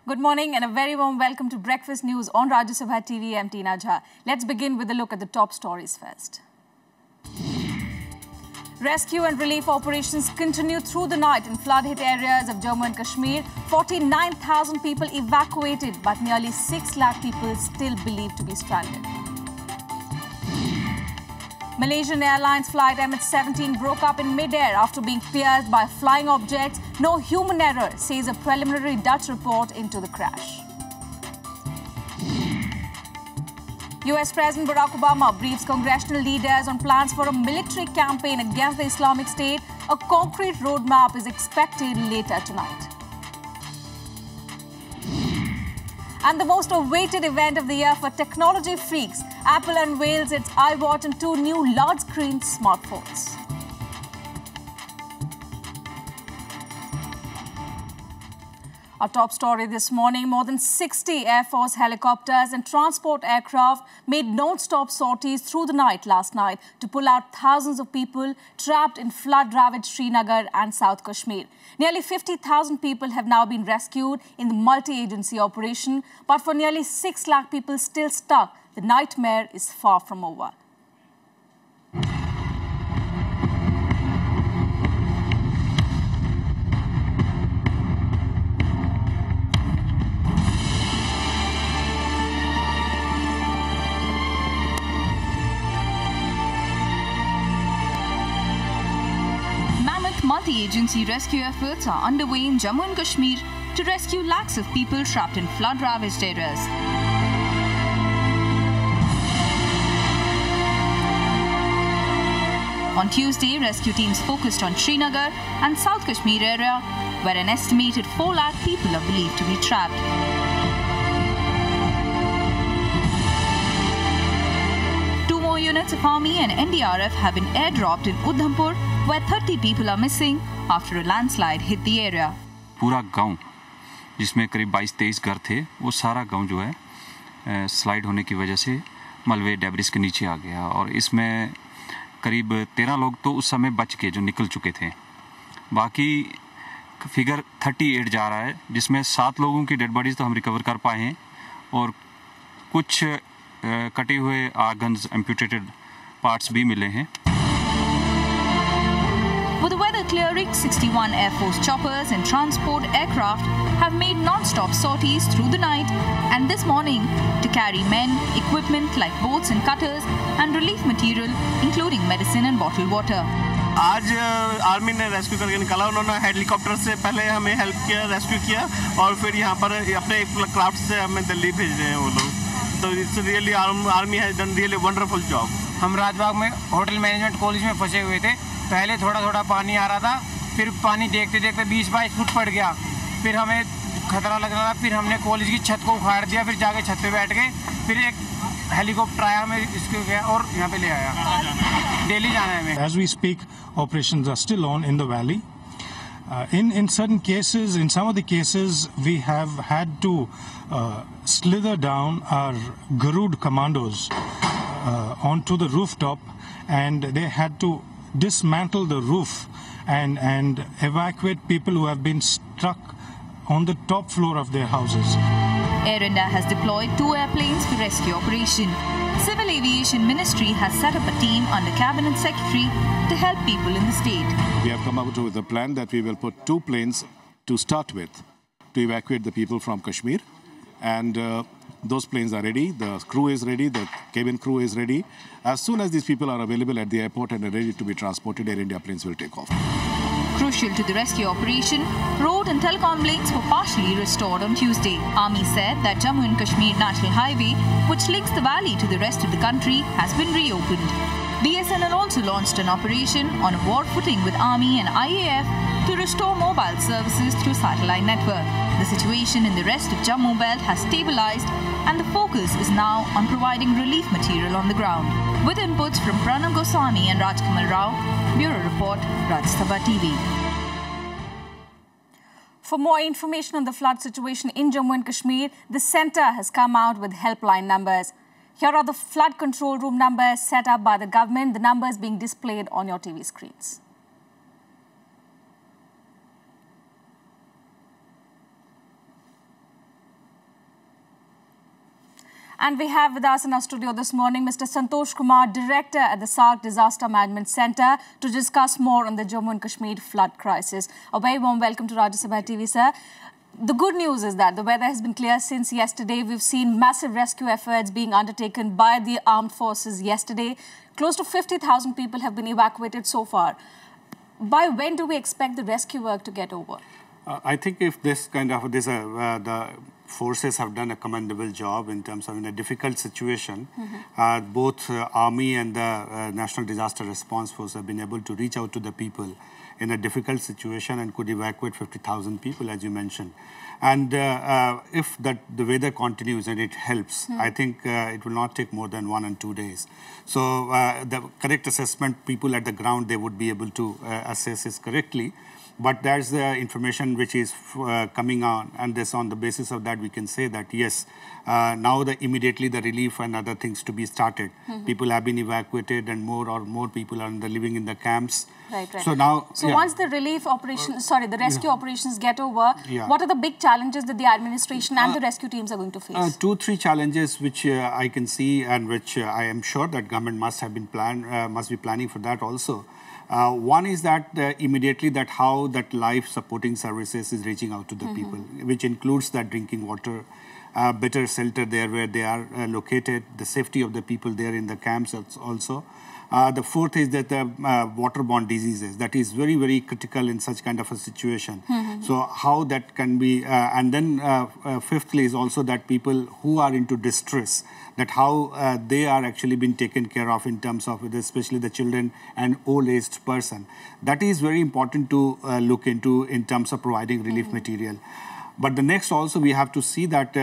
Good morning and a very warm welcome to Breakfast News on Rajya Sabha TV. I'm Tina Jha. Let's begin with a look at the top stories first. Rescue and relief operations continue through the night in flood-hit areas of Jammu and Kashmir. 49,000 people evacuated, but nearly 6 lakh people still believed to be stranded. Malaysian Airlines flight MH17 broke up in mid-air after being pierced by flying objects. No human error, says a preliminary Dutch report into the crash. US President Barack Obama briefs congressional leaders on plans for a military campaign against the Islamic State. A concrete roadmap is expected later tonight. And the most awaited event of the year for technology freaks, Apple unveils its iWatch and 2 new large-screen smartphones. Our top story this morning, more than 60 Air Force helicopters and transport aircraft made non-stop sorties through the night last night to pull out thousands of people trapped in flood-ravaged Srinagar and South Kashmir. Nearly 50,000 people have now been rescued in the multi-agency operation, but for nearly 6 lakh people still stuck, the nightmare is far from over. Multi-agency rescue efforts are underway in Jammu and Kashmir to rescue lakhs of people trapped in flood-ravaged areas. On Tuesday, rescue teams focused on Srinagar and South Kashmir area, where an estimated 4 lakh people are believed to be trapped. Two more units of Army and NDRF have been airdropped in Udhampur, where 30 people are missing after a landslide hit the area. पूरा गांव जिसमें करीब 22-23 घर थे, वो सारा गांव जो है स्लाइड होने की वजह से मलबे डेब्रिस के नीचे आ गया और इसमें करीब 13 लोग तो उस समय बच के जो निकल चुके थे. बाकी फिगर 38 जा रहा है, जिसमें 7 लोगों की डेड बॉडीज तो हम रिकवर कर पाए हैं और कुछ कटे हुए आर्गन्स एम्पुटेटेड पार्ट्स भी मिले हैं. With the weather clearing, 61 Air Force choppers and transport aircraft have made non-stop sorties through the night and this morning to carry men, equipment like boats and cutters and relief material including medicine and bottled water. आज army ने rescue करके निकाला. उन्होंने helicopter से पहले हमें help किया, rescue किया और फिर यहाँ पर अपने क्राफ्ट से हमें दिल्ली भेज रहे हैं वो लोग. तो it's really army has done really wonderful job. हम राजबाग में होटल मैनेजमेंट कॉलेज में फंसे हुए थे. पहले थोड़ा थोड़ा पानी आ रहा था, फिर पानी देखते देखते 20-22 फुट पड़ गया. फिर हमें खतरा लग रहा था, फिर हमने कॉलेज की छत को उखाड़ दिया, फिर जाके छत पे बैठ गए. फिर एक हेलीकॉप्टर आया, हमें इसको गया और यहाँ पे ले आया. दिल्ली जाना है हमें. As we speak, operations are still on in the valley. In certain cases, in some of the cases, we have had to slither down our Garud commandos onto the rooftop, and they had to dismantle the roof and evacuate people who have been stuck on the top floor of their houses. Air India has deployed 2 airplanes for rescue operation. Civil Aviation Ministry has set up a team under Cabinet Secretary to help people in the state. We have come up with a plan that we will put 2 planes to start with to evacuate the people from Kashmir, and those planes are ready, the crew is ready, the cabin crew is ready. As soon as these people are available at the airport and are ready to be transported, Air India planes will take off. Crucial to the rescue operation, road and telecom links were partially restored on Tuesday. Army said that Jammu and Kashmir National Highway, which links the valley to the rest of the country, has been reopened. BSNL also launched an operation on a war footing with Army and IAF to restore mobile services through satellite network. The situation in the rest of Jammu belt has stabilized and the focus is now on providing relief material on the ground. With inputs from Pranam Goswami and Rajkamal Rao, Bureau Report, Rajya Sabha TV. For more information on the flood situation in Jammu and Kashmir, the centre has come out with helpline numbers. Here are the flood control room numbers set up by the government, the numbers being displayed on your TV screens. And we have with us in our studio this morning Mr. Santosh Kumar, Director at the SARC Disaster Management Centre, to discuss more on the Jammu and Kashmir flood crisis. A very warm welcome to Rajya Sabha TV, sir. The good news is that the weather has been clear since yesterday. We've seen massive rescue efforts being undertaken by the armed forces yesterday. Close to 50,000 people have been evacuated so far. By when do we expect the rescue work to get over? I think if the forces have done a commendable job in terms of in a difficult situation. Both Army and the National Disaster Response Force have been able to reach out to the people in a difficult situation and could evacuate 50,000 people, as you mentioned. And if the weather continues and it helps, I think it will not take more than 1 and 2 days. So the correct assessment, people at the ground, they would be able to assess this correctly. But that's the information which is coming on, and this on the basis of that we can say that yes, now immediately the relief and other things to be started. People have been evacuated, and more people are living in the camps. Right. So now, once the relief operation, the rescue operations get over, what are the big challenges that the administration and the rescue teams are going to face? 2-3 challenges which I can see, and which I am sure that government must have been must be planning for that also. One is that immediately that how that life supporting services is reaching out to the people, which includes that drinking water, better shelter there where they are located, the safety of the people there in the camps also. The fourth is that the waterborne diseases, that is very, very critical in such kind of a situation. So how that can be, and then fifthly is also that people who are into distress, that how they are actually being taken care of in terms of especially the children and old-aged person. That is very important to look into in terms of providing relief material. But the next also we have to see that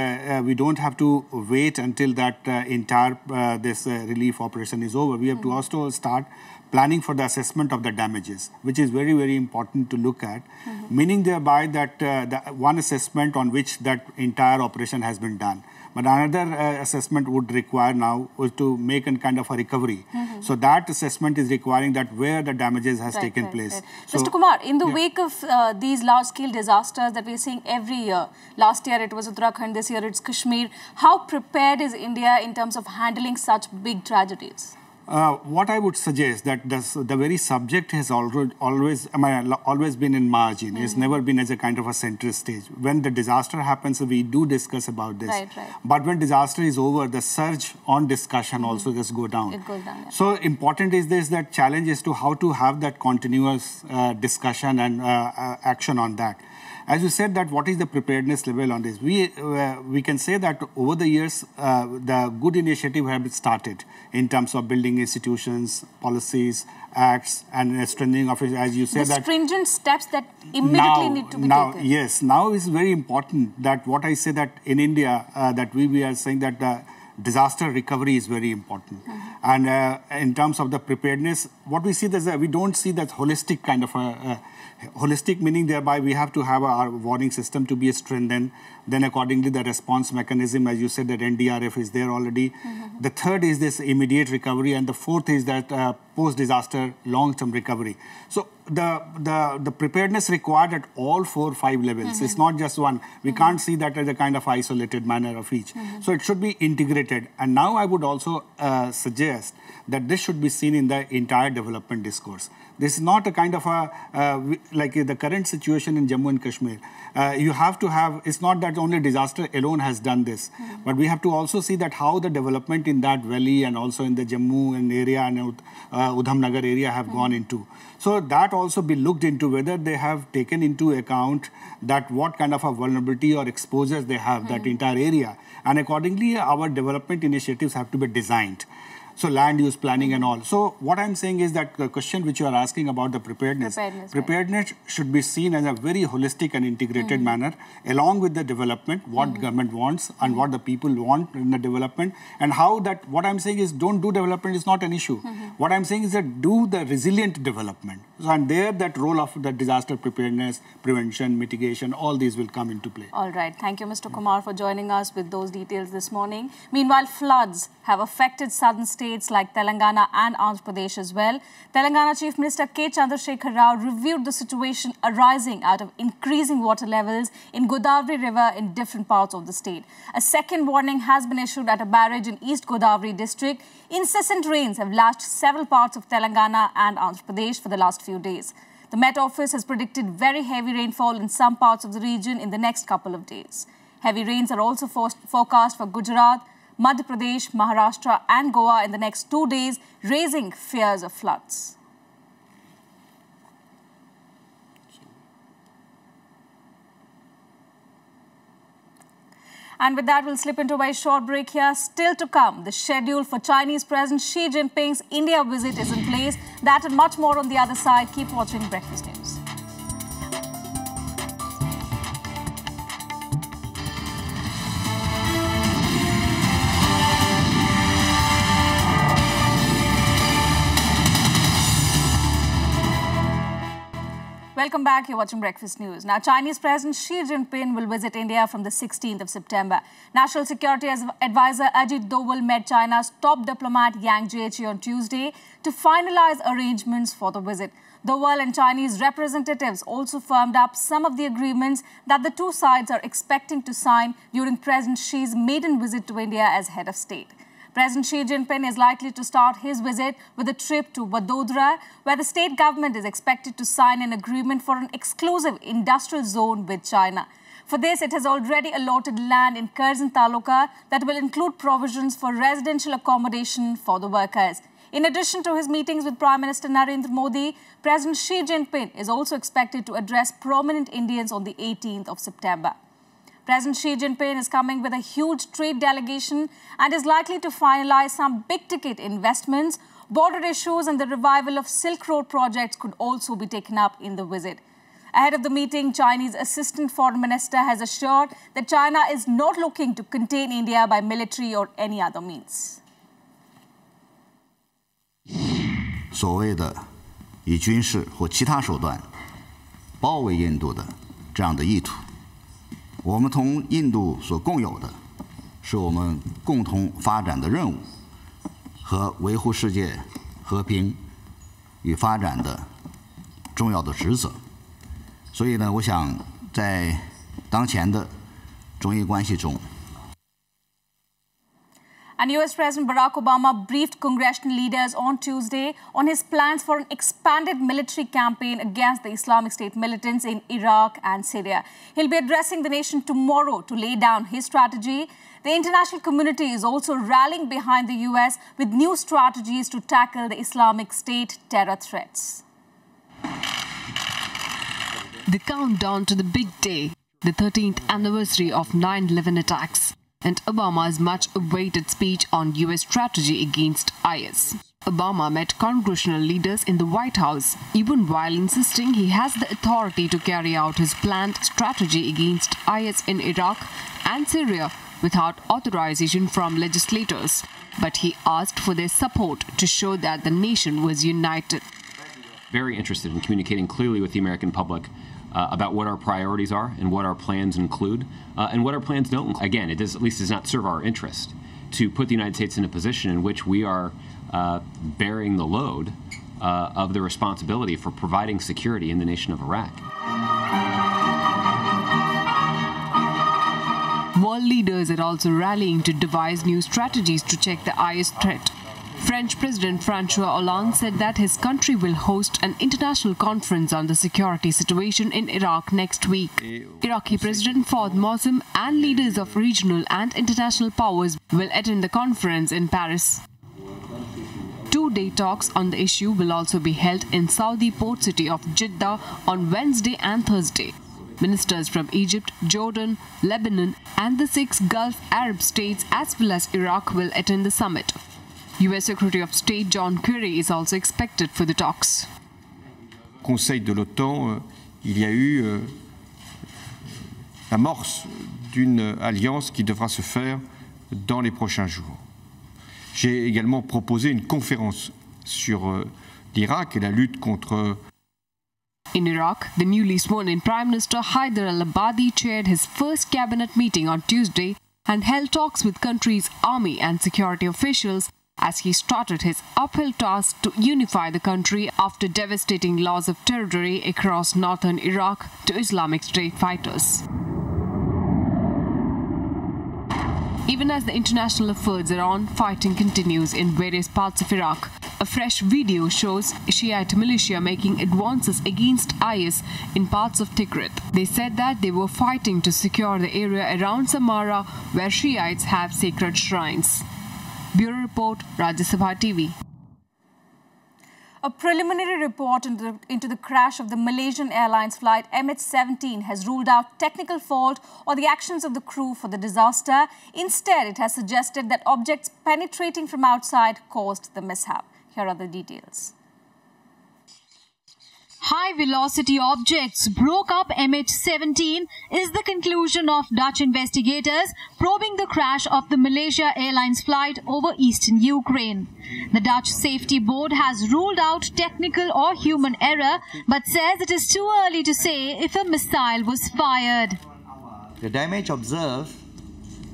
we don't have to wait until that entire this relief operation is over. We have to also start planning for the assessment of the damages, which is very, very important to look at, meaning thereby that the one assessment on which that entire operation has been done. But another assessment would require now to make a kind of a recovery. So that assessment is requiring that where the damages has taken place. So, Mr. Kumar, in the wake of these large-scale disasters that we're seeing every year, last year it was Uttarakhand, this year it's Kashmir, how prepared is India in terms of handling such big tragedies? What I would suggest that the very subject has always been in margin. It's never been as a kind of a center stage. When the disaster happens, we do discuss about this. Right. But when disaster is over, the surge on discussion also just go down. It goes down. Yeah. So important is this, that challenge is to how to have that continuous discussion and action on that. As you said, that what is the preparedness level on this? We can say that over the years, the good initiative have been started in terms of building institutions, policies, acts, and strengthening of it, as you said. The stringent steps that immediately need to be taken. Yes, now is very important that what I say that in India, that we are saying that disaster recovery is very important. And in terms of the preparedness, what we see is that we don't see that holistic kind of holistic meaning thereby we have to have our warning system to be strengthened. Then accordingly the response mechanism, as you said, that NDRF is there already. The third is this immediate recovery, and the fourth is that post-disaster long-term recovery. So the preparedness required at all 4 or 5 levels. It's not just one. We can't see that as a kind of isolated manner of each. So it should be integrated. And now I would also suggest that this should be seen in the entire development discourse. This is not a kind of like the current situation in Jammu and Kashmir. You have to have, it's not that only disaster alone has done this, but we have to also see that how the development in that valley and also in the Jammu and area and Udhamnagar area have gone into. So that also be looked into, whether they have taken into account that what kind of a vulnerability or exposures they have, that entire area. And accordingly, our development initiatives have to be designed. So land use planning and all. So what I'm saying is that the question which you are asking about the preparedness should be seen as a very holistic and integrated manner, along with the development, what government wants and what the people want in the development, and how that, what I'm saying is don't do development is not an issue. What I'm saying is that do the resilient development. And there, that role of the disaster preparedness, prevention, mitigation, all these will come into play. All right. Thank you, Mr. Kumar, for joining us with those details this morning. Meanwhile, floods have affected southern states like Telangana and Andhra Pradesh as well. Telangana Chief Minister K. Chandrasekhar Rao reviewed the situation arising out of increasing water levels in Godavari River in different parts of the state. A second warning has been issued at a barrage in East Godavari district. Incessant rains have lashed several parts of Telangana and Andhra Pradesh for the last few days. The Met Office has predicted very heavy rainfall in some parts of the region in the next couple of days. Heavy rains are also forecast for Gujarat, Madhya Pradesh, Maharashtra and Goa in the next 2 days, raising fears of floods. And with that, we'll slip into a very short break here. Still to come, the schedule for Chinese President Xi Jinping's India visit is in place. That and much more on the other side. Keep watching Breakfast News. Welcome back. You're watching Breakfast News. Now, Chinese President Xi Jinping will visit India from the 16th of September. National Security Advisor Ajit Doval met China's top diplomat Yang Jiechi on Tuesday to finalize arrangements for the visit. Doval and Chinese representatives also firmed up some of the agreements that the two sides are expecting to sign during President Xi's maiden visit to India as head of state. President Xi Jinping is likely to start his visit with a trip to Vadodara, where the state government is expected to sign an agreement for an exclusive industrial zone with China. For this, it has already allotted land in Curzon Taluka that will include provisions for residential accommodation for the workers. In addition to his meetings with Prime Minister Narendra Modi, President Xi Jinping is also expected to address prominent Indians on the 18th of September. President Xi Jinping is coming with a huge trade delegation and is likely to finalize some big-ticket investments. Border issues and the revival of Silk Road projects could also be taken up in the visit. Ahead of the meeting, Chinese Assistant Foreign Minister has assured that China is not looking to contain India by military or any other means. 所谓的以军事或其他手段包围印度的这样的意图。 我们同印度所共有的，是我们共同发展的任务和维护世界和平与发展的重要的职责。所以呢，我想在当前的中印关系中。 And US President Barack Obama briefed congressional leaders on Tuesday on his plans for an expanded military campaign against the Islamic State militants in Iraq and Syria. He'll be addressing the nation tomorrow to lay down his strategy. The international community is also rallying behind the US with new strategies to tackle the Islamic State terror threats. The countdown to the big day, the 13th anniversary of 9/11 attacks, and Obama's much-awaited speech on US strategy against IS. Obama met congressional leaders in the White House, even while insisting he has the authority to carry out his planned strategy against IS in Iraq and Syria without authorization from legislators. But he asked for their support to show that the nation was united. Very interested in communicating clearly with the American public about what our priorities are and what our plans include and what our plans don't include. Again, it at least does not serve our interest to put the United States in a position in which we are bearing the load of the responsibility for providing security in the nation of Iraq. World leaders are also rallying to devise new strategies to check the IS threat. French President François Hollande said that his country will host an international conference on the security situation in Iraq next week. Iraqi President Fouad Mosem and leaders of regional and international powers will attend the conference in Paris. Two-day talks on the issue will also be held in Saudi port city of Jeddah on Wednesday and Thursday. Ministers from Egypt, Jordan, Lebanon and the 6 Gulf Arab states as well as Iraq will attend the summit. US Secretary of State John Kerry is also expected for the talks. Conseil de l'OTAN, il y a eu l'amorce d'une alliance qui devra se faire dans les prochains jours. J'ai également proposé une conférence sur l'Irak et la lutte contre In Iraq, the newly sworn-in Prime Minister Haider al-Abadi chaired his first cabinet meeting on Tuesday and held talks with country's army and security officials as he started his uphill task to unify the country after devastating loss of territory across northern Iraq to Islamic State fighters. Even as the international efforts are on, fighting continues in various parts of Iraq. A fresh video shows Shiite militia making advances against IS in parts of Tikrit. They said that they were fighting to secure the area around Samarra, where Shiites have sacred shrines. Bureau Report, Rajya Sabha TV. A preliminary report into the crash of the Malaysian Airlines flight MH17 has ruled out technical fault or the actions of the crew for the disaster. Instead, it has suggested that objects penetrating from outside caused the mishap. Here are the details. High-velocity objects broke up MH17 is the conclusion of Dutch investigators probing the crash of the Malaysia Airlines flight over eastern Ukraine. The Dutch Safety Board has ruled out technical or human error, but says it is too early to say if a missile was fired. The damage observed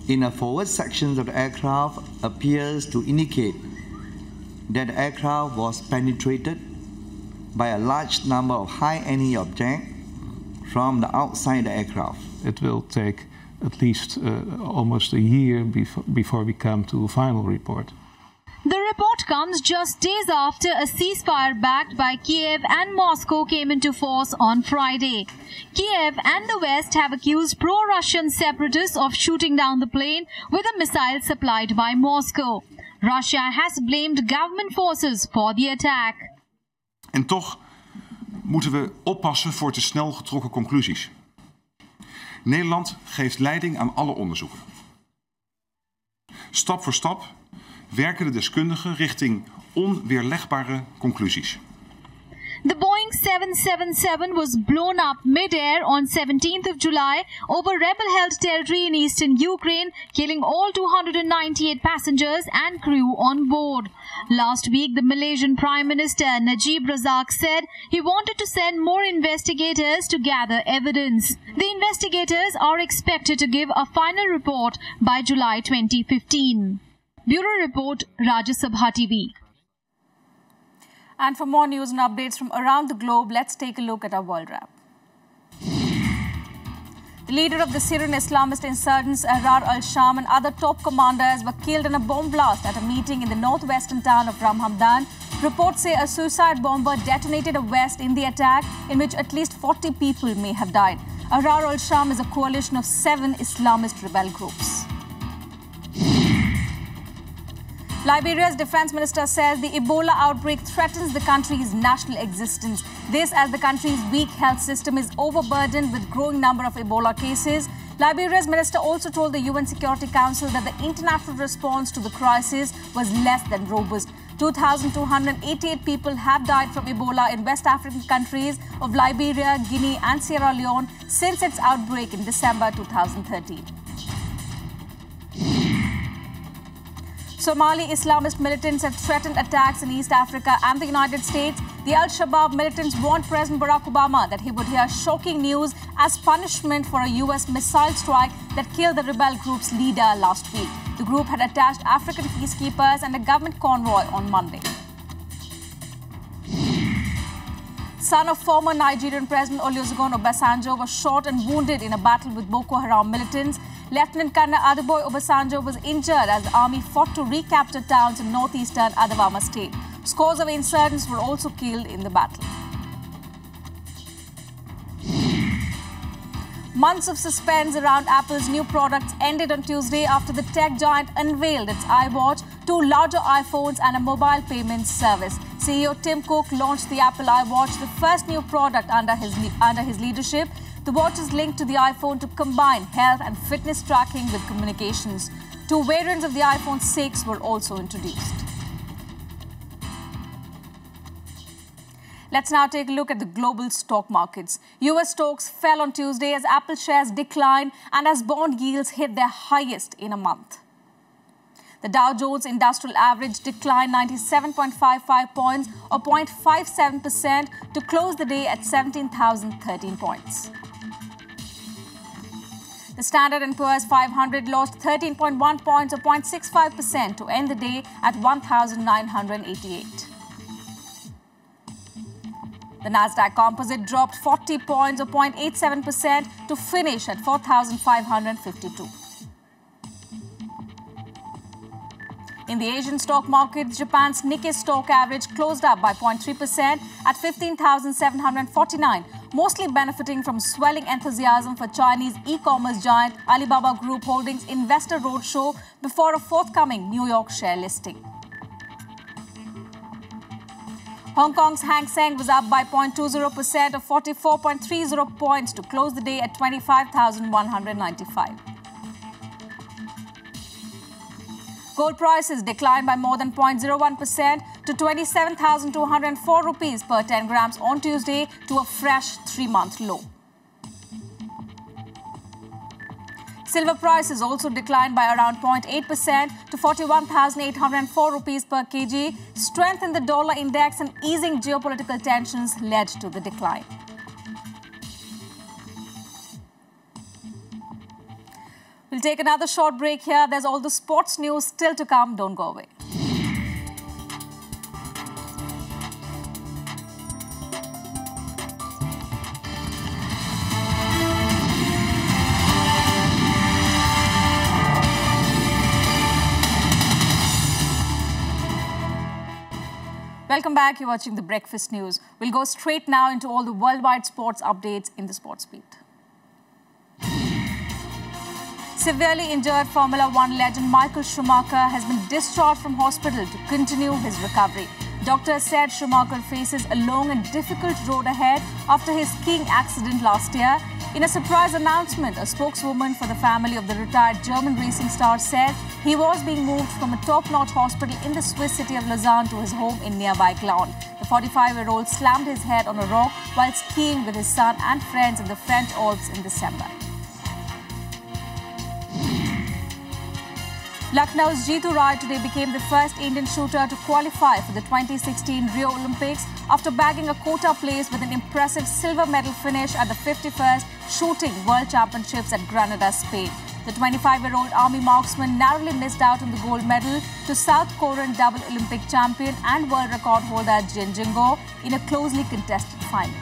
in the forward sections of the aircraft appears to indicate that the aircraft was penetrated by a large number of high-energy objects from the outside the aircraft. It will take at least almost a year before we come to a final report. The report comes just days after a ceasefire backed by Kiev and Moscow came into force on Friday. Kiev and the West have accused pro-Russian separatists of shooting down the plane with a missile supplied by Moscow. Russia has blamed government forces for the attack. En toch moeten we oppassen voor te snel getrokken conclusies. Nederland geeft leiding aan alle onderzoeken. Stap voor stap werken de deskundigen richting onweerlegbare conclusies. The Boeing 777 was blown up mid-air on 17th of July over rebel-held territory in eastern Ukraine, killing all 298 passengers and crew on board. Last week, the Malaysian Prime Minister Najib Razak said he wanted to send more investigators to gather evidence. The investigators are expected to give a final report by July 2015. Bureau Report, Rajya Sabha TV. And for more news and updates from around the globe, let's take a look at our World Wrap. The leader of the Syrian Islamist insurgents, Ahrar al-Sham, and other top commanders were killed in a bomb blast at a meeting in the northwestern town of Ramhamdan. Reports say a suicide bomber detonated a vest in the attack, in which at least 40 people may have died. Ahrar al-Sham is a coalition of 7 Islamist rebel groups. Liberia's defense minister says the Ebola outbreak threatens the country's national existence. This as the country's weak health system is overburdened with growing number of Ebola cases. Liberia's minister also told the UN Security Council that the international response to the crisis was less than robust. 2,288 people have died from Ebola in West African countries of Liberia, Guinea and Sierra Leone since its outbreak in December 2013. Somali Islamist militants have threatened attacks in East Africa and the United States. The Al-Shabaab militants warned President Barack Obama that he would hear shocking news as punishment for a US missile strike that killed the rebel group's leader last week. The group had attacked African peacekeepers and a government convoy on Monday. Son of former Nigerian President Olusegun Obasanjo was shot and wounded in a battle with Boko Haram militants. Lieutenant Colonel Adeboye Obasanjo was injured as the army fought to recapture towns in northeastern Adamawa state. Scores of insurgents were also killed in the battle. Months of suspense around Apple's new products ended on Tuesday after the tech giant unveiled its iWatch, 2 larger iPhones and a mobile payments service. CEO Tim Cook launched the Apple iWatch, the first new product under his leadership. The watch is linked to the iPhone to combine health and fitness tracking with communications. 2 variants of the iPhone 6 were also introduced. Let's now take a look at the global stock markets. US stocks fell on Tuesday as Apple shares declined and as bond yields hit their highest in a month. The Dow Jones Industrial Average declined 97.55 points or 0.57% to close the day at 17,013 points. The Standard & Poor's 500 lost 13.1 points or 0.65% to end the day at 1,988. The Nasdaq Composite dropped 40 points or 0.87% to finish at 4,552. In the Asian stock markets, Japan's Nikkei stock average closed up by 0.3% at 15,749, mostly benefiting from swelling enthusiasm for Chinese e-commerce giant Alibaba Group Holdings' investor roadshow before a forthcoming New York share listing. Hong Kong's Hang Seng was up by 0.20% or 44.30 points to close the day at 25,195. Gold prices declined by more than 0.01% to 27,204 rupees per 10 grams on Tuesday to a fresh 3-month low. Silver prices also declined by around 0.8% to 41,804 rupees per kg. Strength in the dollar index and easing geopolitical tensions led to the decline. We'll take another short break here. There's all the sports news still to come. Don't go away. Welcome back. You're watching The Breakfast News. We'll go straight now into all the worldwide sports updates in the Sports Beat. Severely injured Formula One legend Michael Schumacher has been discharged from hospital to continue his recovery. Doctors said Schumacher faces a long and difficult road ahead after his skiing accident last year. In a surprise announcement, a spokeswoman for the family of the retired German racing star said he was being moved from a top-notch hospital in the Swiss city of Lausanne to his home in nearby Glaun. The 45-year-old slammed his head on a rock while skiing with his son and friends in the French Alps in December. Lucknow's Jeetu Rai today became the first Indian shooter to qualify for the 2016 Rio Olympics after bagging a quota place with an impressive silver medal finish at the 51st Shooting World Championships at Granada, Spain. The 25-year-old army marksman narrowly missed out on the gold medal to South Korean double Olympic champion and world record holder Jin Jingo in a closely contested final.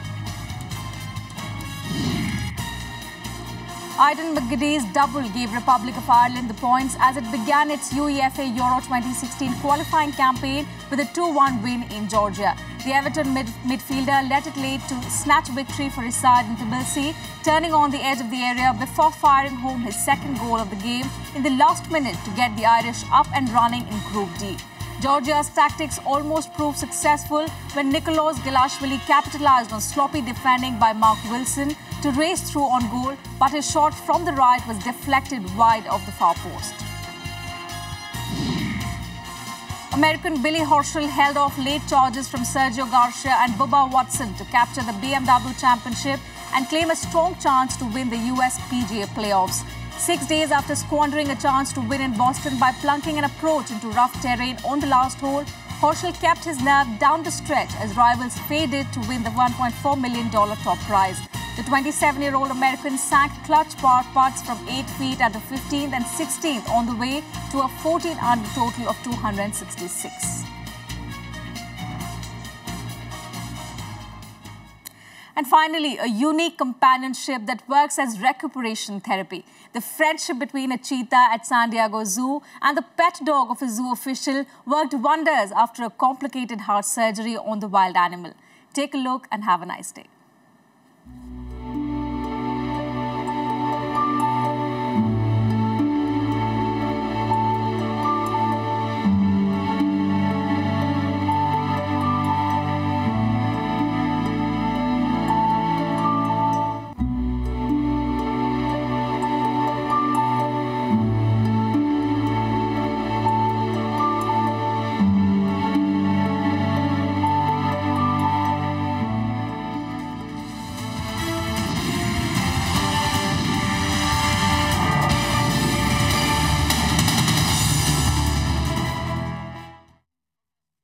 Aidan McGee's double gave Republic of Ireland the points as it began its UEFA Euro 2016 qualifying campaign with a 2-1 win in Georgia. The Everton midfielder let it late to snatch victory for his side in Tbilisi, turning on the edge of the area before firing home his second goal of the game in the last minute to get the Irish up and running in Group D. Georgia's tactics almost proved successful when Nikolaos Gelashvili capitalized on sloppy defending by Mark Wilson to race through on goal, but his shot from the right was deflected wide of the far post. American Billy Horschel held off late charges from Sergio Garcia and Bubba Watson to capture the BMW Championship and claim a strong chance to win the US PGA playoffs. 6 days after squandering a chance to win in Boston by plunking an approach into rough terrain on the last hole, Horschel kept his nerve down the stretch as rivals faded to win the $1.4 million top prize. The 27-year-old American sank clutch par putts from 8 feet at the 15th and 16th on the way to a 14-under total of 266. And finally, a unique companionship that works as recuperation therapy. The friendship between a cheetah at San Diego Zoo and the pet dog of a zoo official worked wonders after a complicated heart surgery on the wild animal. Take a look and have a nice day.